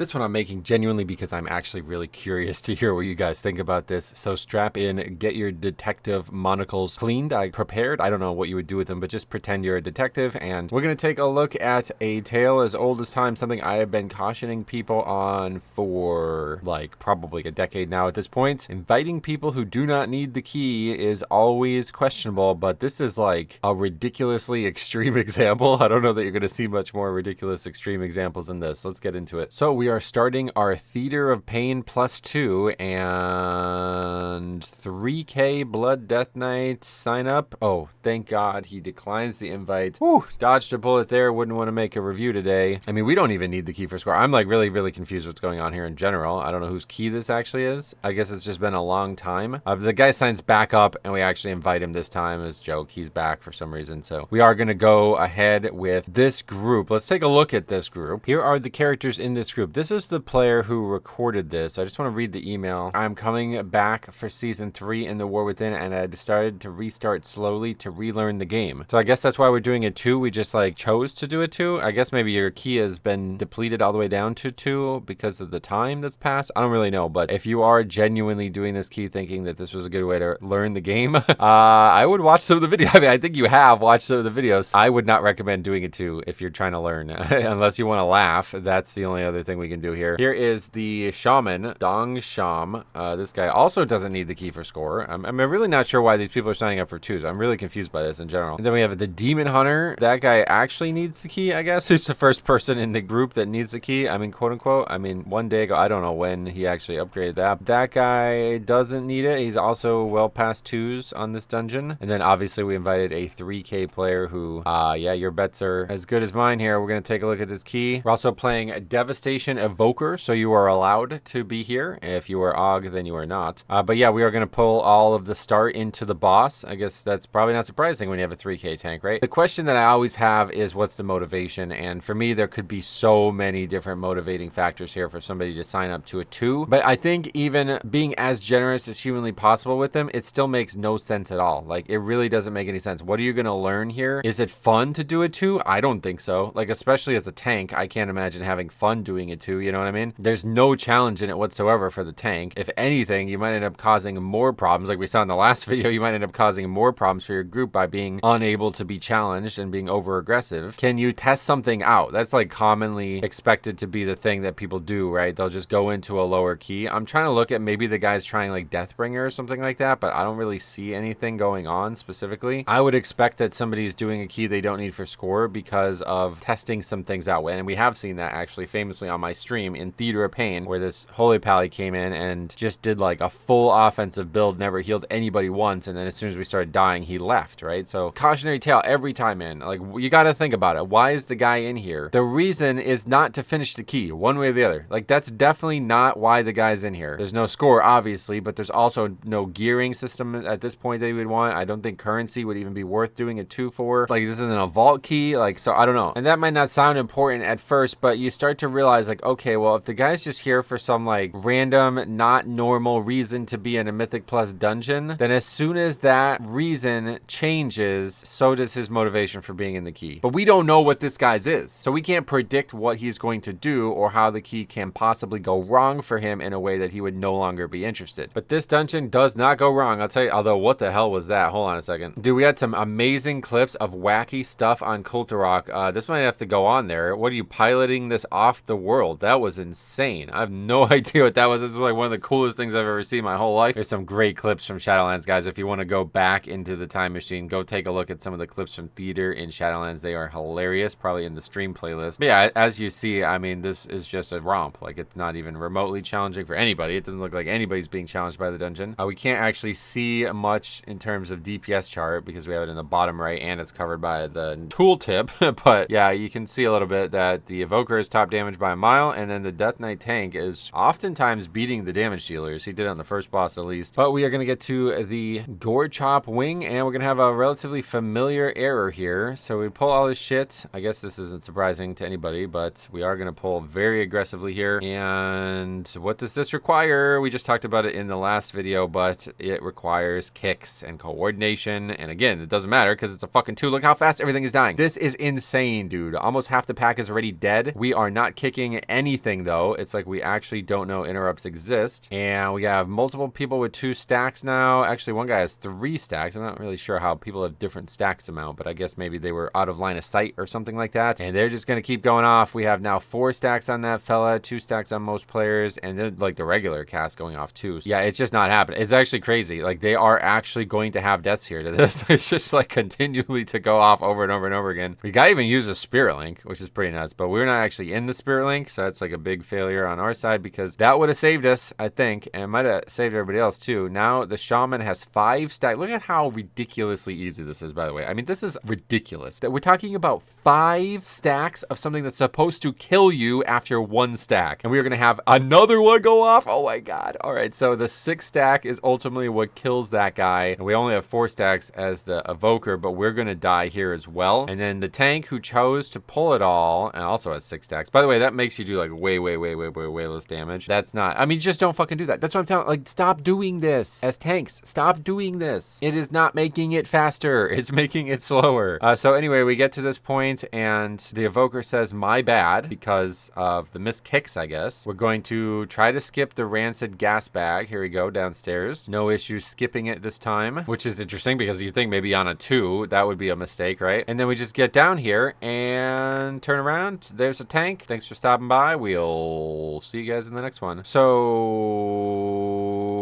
This one I'm making genuinely because I'm actually really curious to hear what you guys think about this. So strap in, get your detective monocles cleaned. I prepared. I don't know what you would do with them, but just pretend you're a detective. And we're going to take a look at a tale as old as time, something I have been cautioning people on for like probably a decade now at this point. Inviting people who do not need the key is always questionable, but this is like a ridiculously extreme example. I don't know that you're going to see much more ridiculous extreme examples than this. Let's get into it. So we are starting our Theater of Pain +2 and 3K Blood Death Knight sign up. Oh, thank God he declines the invite. Whew, dodged a bullet there. Wouldn't want to make a review today. I mean, we don't even need the key for score. I'm like really confused what's going on here in general. I don't know whose key this actually is. I guess it's just been a long time. The guy signs back up and we actually invite him this time as joke. He's back for some reason. So we are going to go ahead with this group. Let's take a look at this group. Here are the characters in this group. This is the player who recorded this. I just want to read the email. I'm coming back for season 3 in the War Within, and I decided to restart slowly to relearn the game. So I guess that's why we're doing a 2. We just like chose to do a 2. I guess maybe your key has been depleted all the way down to 2 because of the time that's passed. I don't really know, but if you are genuinely doing this key thinking that this was a good way to learn the game, I would watch some of the video. I mean, I think you have watched some of the videos. I would not recommend doing it 2 if you're trying to learn, unless you want to laugh. That's the only other thing we can do here. Here is the shaman, Dong Sham. This guy also doesn't need the key for score. I'm really not sure why these people are signing up for 2s. I'm really confused by this in general. And then we have the demon hunter. That guy actually needs the key, I guess. He's the first person in the group that needs the key. I mean, quote unquote. I mean, one day ago, I don't know when he actually upgraded that. That guy doesn't need it. He's also well past 2s on this dungeon. And then obviously we invited a 3K player who, yeah, your bets are as good as mine here. We're going to take a look at this key. We're also playing Devastation Evoker, so you are allowed to be here. If you are Og, then you are not. But yeah, we are going to pull all of the start into the boss. I guess that's probably not surprising when you have a 3K tank, right? The question that I always have is what's the motivation? And for me, there could be so many different motivating factors here for somebody to sign up to a 2. But I think even being as generous as humanly possible with them, it still makes no sense at all. Like, it really doesn't make any sense. What are you going to learn here? Is it fun to do a 2? I don't think so. Like, especially as a tank, I can't imagine having fun doing a 2, you know what I mean? There's no challenge in it whatsoever for the tank. If anything, you might end up causing more problems. Like we saw in the last video, you might end up causing more problems for your group by being unable to be challenged and being over aggressive. Can you test something out? That's like commonly expected to be the thing that people do, right? They'll just go into a lower key. I'm trying to look at maybe the guy's trying like Deathbringer or something like that, but I don't really see anything going on specifically. I would expect that somebody's doing a key they don't need for score because of testing some things out. And we have seen that actually famously on my stream in Theater of Pain, where this Holy Pally came in and just did like a full offensive build, never healed anybody once, and then as soon as we started dying, he left, right? So cautionary tale every time, man. Like, you got to think about it. Why is the guy in here? The reason is not to finish the key one way or the other. Like, that's definitely not why the guy's in here. There's no score, obviously, but there's also no gearing system at this point that he would want. I don't think currency would even be worth doing a 2 for. Like, this isn't a vault key. Like, so I don't know. And that might not sound important at first, but you start to realize, like, okay, well, if the guy's just here for some like random, not normal reason to be in a Mythic Plus dungeon, then as soon as that reason changes, so does his motivation for being in the key. But we don't know what this guy's is, so we can't predict what he's going to do or how the key can possibly go wrong for him in a way that he would no longer be interested. But this dungeon does not go wrong, I'll tell you. Although, what the hell was that? Hold on a second. Dude, we had some amazing clips of wacky stuff on Kulturok. This might have to go on there. What are you piloting this off the world? That was insane. I have no idea what that was. This was like one of the coolest things I've ever seen in my whole life. There's some great clips from Shadowlands, guys. If you want to go back into the time machine, go take a look at some of the clips from Theater in Shadowlands. They are hilarious, probably in the stream playlist. But yeah, as you see, I mean, this is just a romp. Like, it's not even remotely challenging for anybody. It doesn't look like anybody's being challenged by the dungeon. We can't actually see much in terms of DPS chart because we have it in the bottom right and it's covered by the tooltip. But yeah, you can see a little bit that the Evoker is top damage by a mile, and then the Death Knight tank is oftentimes beating the damage dealers. He did it on the first boss at least. But we are going to get to the Gore Chop Wing, and we're going to have a relatively familiar error here. So we pull all this shit. I guess this isn't surprising to anybody, but we are going to pull very aggressively here. And what does this require? We just talked about it in the last video, but it requires kicks and coordination. And again, it doesn't matter because it's a fucking 2. Look how fast everything is dying. This is insane, dude. Almost half the pack is already dead. We are not kicking anything though. It's like we actually don't know interrupts exist. And we have multiple people with 2 stacks now. Actually, one guy has 3 stacks. I'm not really sure how people have different stacks amount, but I guess maybe they were out of line of sight or something like that. And they're just going to keep going off. We have now 4 stacks on that fella, 2 stacks on most players, and then like the regular cast going off too. So yeah, it's just not happening. It's actually crazy. Like they are actually going to have deaths here to this. It's just like continually to go off over and over and over again. We got to even use a Spirit Link, which is pretty nuts, but we're not actually in the Spirit Link. So that's like a big failure on our side because that would have saved us, I think, and might have saved everybody else too. Now the Shaman has 5 stacks. Look at how ridiculously easy this is, by the way. I mean, this is ridiculous. That we're talking about 5 stacks of something that's supposed to kill you after 1 stack. And we are going to have another one go off. Oh my God. All right. So the 6th stack is ultimately what kills that guy. And we only have 4 stacks as the evoker, but we're going to die here as well. And then the tank who chose to pull it all and also has 6 stacks. By the way, that makes you do like way less damage. That's not, I mean, just don't fucking do that. That's what I'm telling, like, stop doing this as tanks. Stop doing this. It is not making it faster. It's making it slower. So anyway, we get to this point and the evoker says, my bad, because of the missed kicks, I guess. We're going to try to skip the rancid gas bag. Here we go, downstairs. No issue skipping it this time, which is interesting because you think maybe on a 2, that would be a mistake, right? And then we just get down here and turn around. There's a tank. Thanks for stopping by. We'll see you guys in the next one. So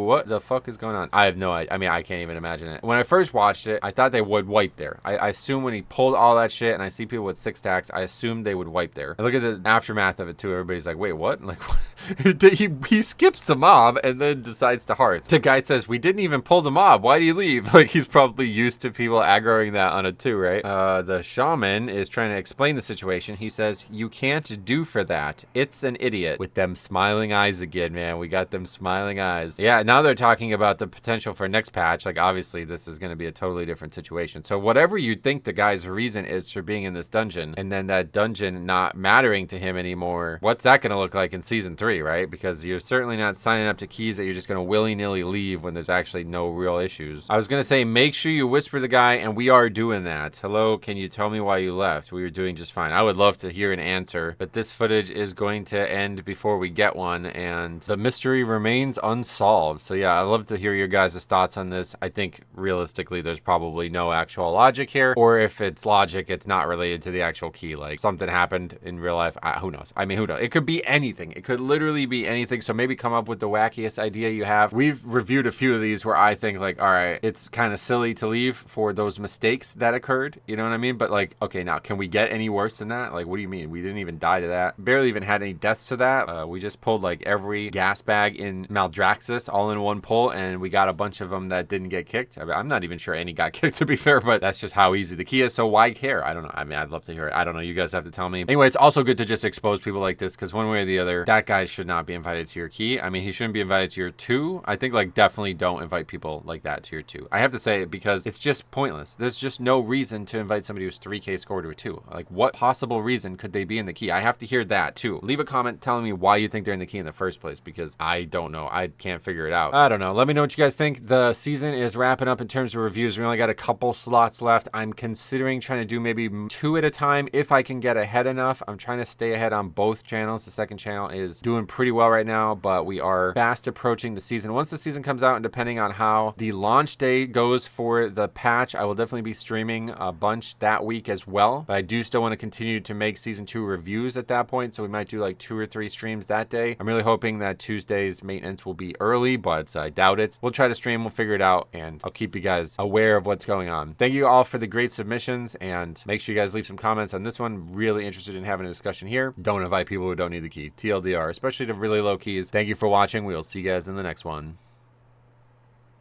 what the fuck is going on? I have no idea. I mean, I can't even imagine it. When I first watched it, I thought they would wipe there. I assume when he pulled all that shit and I see people with 6 stacks, I assumed they would wipe there. And look at the aftermath of it too. Everybody's like, wait, what? Like, what? he skips the mob and then decides to hearth. The guy says, we didn't even pull the mob. Why do you leave? Like, he's probably used to people aggroing that on a 2, right? The shaman is trying to explain the situation. He says, you can't do for that. It's an idiot. With them smiling eyes again, man. We got them smiling eyes. Yeah, now they're talking about the potential for next patch. Like, obviously, this is going to be a totally different situation. So whatever you think the guy's reason is for being in this dungeon, and then that dungeon not mattering to him anymore, what's that going to look like in Season 3, right? Because you're certainly not signing up to keys that you're just going to willy-nilly leave when there's actually no real issues. I was going to say, make sure you whisper the guy, and we are doing that. Hello, can you tell me why you left? We were doing just fine. I would love to hear an answer, but this footage is going to end before we get one, and the mystery remains unsolved. So yeah, I'd love to hear your guys' thoughts on this. I think realistically, there's probably no actual logic here, or if it's logic, it's not related to the actual key. Like something happened in real life. Who knows? I mean, who knows? It could be anything. It could literally be anything. So maybe come up with the wackiest idea you have. We've reviewed a few of these where I think like, all right, it's kind of silly to leave for those mistakes that occurred. You know what I mean? But like, okay, now can we get any worse than that? Like, what do you mean? We didn't even die to that. Barely even had any deaths to that. We just pulled like every gas bag in Maldraxxus all in one pull, and we got a bunch of them that didn't get kicked. I mean, I'm not even sure any got kicked, to be fair, but that's just how easy the key is. So why care? I don't know. I mean, I'd love to hear it. I don't know. You guys have to tell me. Anyway, it's also good to just expose people like this, because one way or the other, that guy should not be invited to your key. I mean, he shouldn't be invited to your 2. I think like definitely don't invite people like that to your 2. I have to say it because it's just pointless. There's just no reason to invite somebody who's 3K score to a 2. Like, what possible reason could they be in the key? I have to hear that too. Leave a comment telling me why you think they're in the key in the first place, because I don't know. I can't figure it out. I don't know. Let me know what you guys think. The season is wrapping up in terms of reviews. We only got a couple slots left. I'm considering trying to do maybe 2 at a time if I can get ahead enough. I'm trying to stay ahead on both channels. The second channel is doing pretty well right now, but we are fast approaching the season. Once the season comes out, and depending on how the launch day goes for the patch, I will definitely be streaming a bunch that week as well. But I do still want to continue to make season 2 reviews at that point, so we might do like 2 or 3 streams that day. I'm really hoping that Tuesday's maintenance will be early, but I doubt it. We'll try to stream, we'll figure it out, and I'll keep you guys aware of what's going on. Thank you all for the great submissions, and make sure you guys leave some comments on this one. Really interested in having a discussion here. Don't invite people who don't need the key. TLDR, especially to really low keys. Thank you for watching. We will see you guys in the next one.